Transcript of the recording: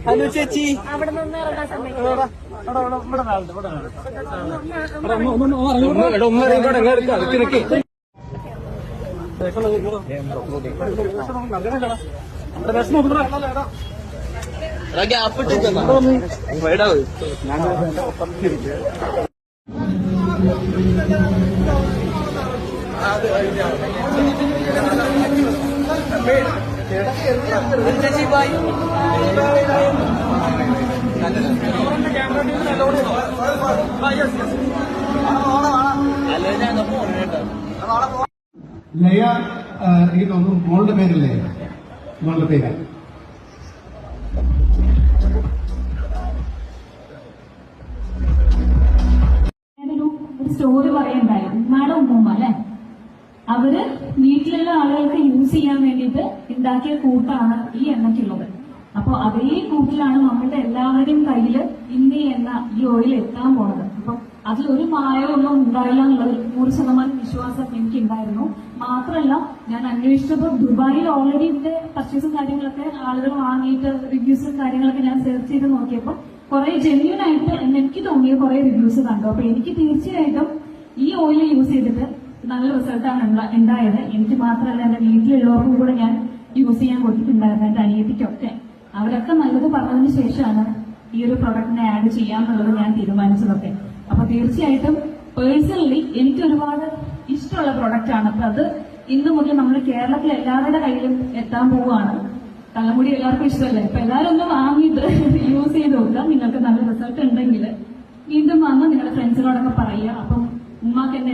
Hello ചേച്ചി, അവിടെ നിന്ന് ഇറങ്ങാൻ സമയത്ത് ചേച്ചി ബായ്. ലയ, എനിക്ക് തോന്നുന്നു മോളുടെ പേരല്ലേ? മോളുടെ പേര് ഒരു സ്റ്റോറി പറയണ്ടായിരുന്നു. ഉമ്മയുടെ ഉമ്മ അല്ലെ, അവര് വീട്ടിലുള്ള ആളുകൾക്ക് യൂസ് ചെയ്യാൻ വേണ്ടിയിട്ട് ഉണ്ടാക്കിയ കൂട്ടാണ് ഈ എണ്ണയ്ക്കുള്ളത്. അപ്പൊ അതേ കൂട്ടിലാണ് നമ്മളുടെ എല്ലാവരുടെയും കയ്യിൽ ഇന്ന് ഈ എണ്ണ, ഈ ഓയിൽ എത്താൻ പോണത്. അപ്പൊ അതിലൊരു മായമൊന്നും ഉണ്ടായില്ല എന്നുള്ള 100% വിശ്വാസം എനിക്കുണ്ടായിരുന്നു. മാത്രമല്ല, ഞാൻ അന്വേഷിച്ചപ്പോൾ ദുബായിൽ ഓൾറെഡി ഇതിന്റെ പർച്ചേസും കാര്യങ്ങളൊക്കെ ആളുകൾ വാങ്ങിയിട്ട് റിവ്യൂസും കാര്യങ്ങളൊക്കെ ഞാൻ സെർച്ച് ചെയ്ത് നോക്കിയപ്പോൾ കുറെ ജെന്യൂൻ ആയിട്ട് എനിക്ക് തോന്നിയ കുറെ റിവ്യൂസ് കണ്ടു. അപ്പൊ എനിക്ക് തീർച്ചയായിട്ടും ഈ ഓയിൽ യൂസ് ചെയ്തിട്ട് നല്ല റിസൾട്ടാണ് ഉണ്ടായത്. എനിക്ക് മാത്രമല്ല, എന്റെ വീട്ടിലുള്ളവർക്കും കൂടെ ഞാൻ യൂസ് ചെയ്യാൻ കൊടുത്തിട്ടുണ്ടായിരുന്നു, എന്റെ അനിയത്തിക്കൊക്കെ. അവരൊക്കെ നല്ലത് പറഞ്ഞതിന് ശേഷമാണ് ഈ ഒരു പ്രൊഡക്റ്റിനെ ആഡ് ചെയ്യാന്നുള്ളത് ഞാൻ തീരുമാനിച്ചതൊക്കെ. അപ്പൊ തീർച്ചയായിട്ടും പേഴ്സണലി എനിക്ക് ഒരുപാട് ഇഷ്ടമുള്ള പ്രൊഡക്റ്റാണ്. അപ്പൊ അത് ഇന്ന് മുതൽ നമ്മൾ കേരളത്തിൽ എല്ലാവരുടെ കയ്യിലും എത്താൻ പോവുകയാണ്. തലമുടി എല്ലാവർക്കും ഇഷ്ടമല്ലേ? അപ്പൊ എല്ലാവരും ഒന്ന് വാങ്ങിയിട്ട് യൂസ് ചെയ്ത് നോക്കുക. നിങ്ങൾക്ക് നല്ല റിസൾട്ട് ഉണ്ടെങ്കിൽ വീണ്ടും വന്ന് നിങ്ങളുടെ ഫ്രണ്ട്സിനോടൊക്കെ പറയുക. അപ്പം ഉമ്മാക്ക് എന്നെ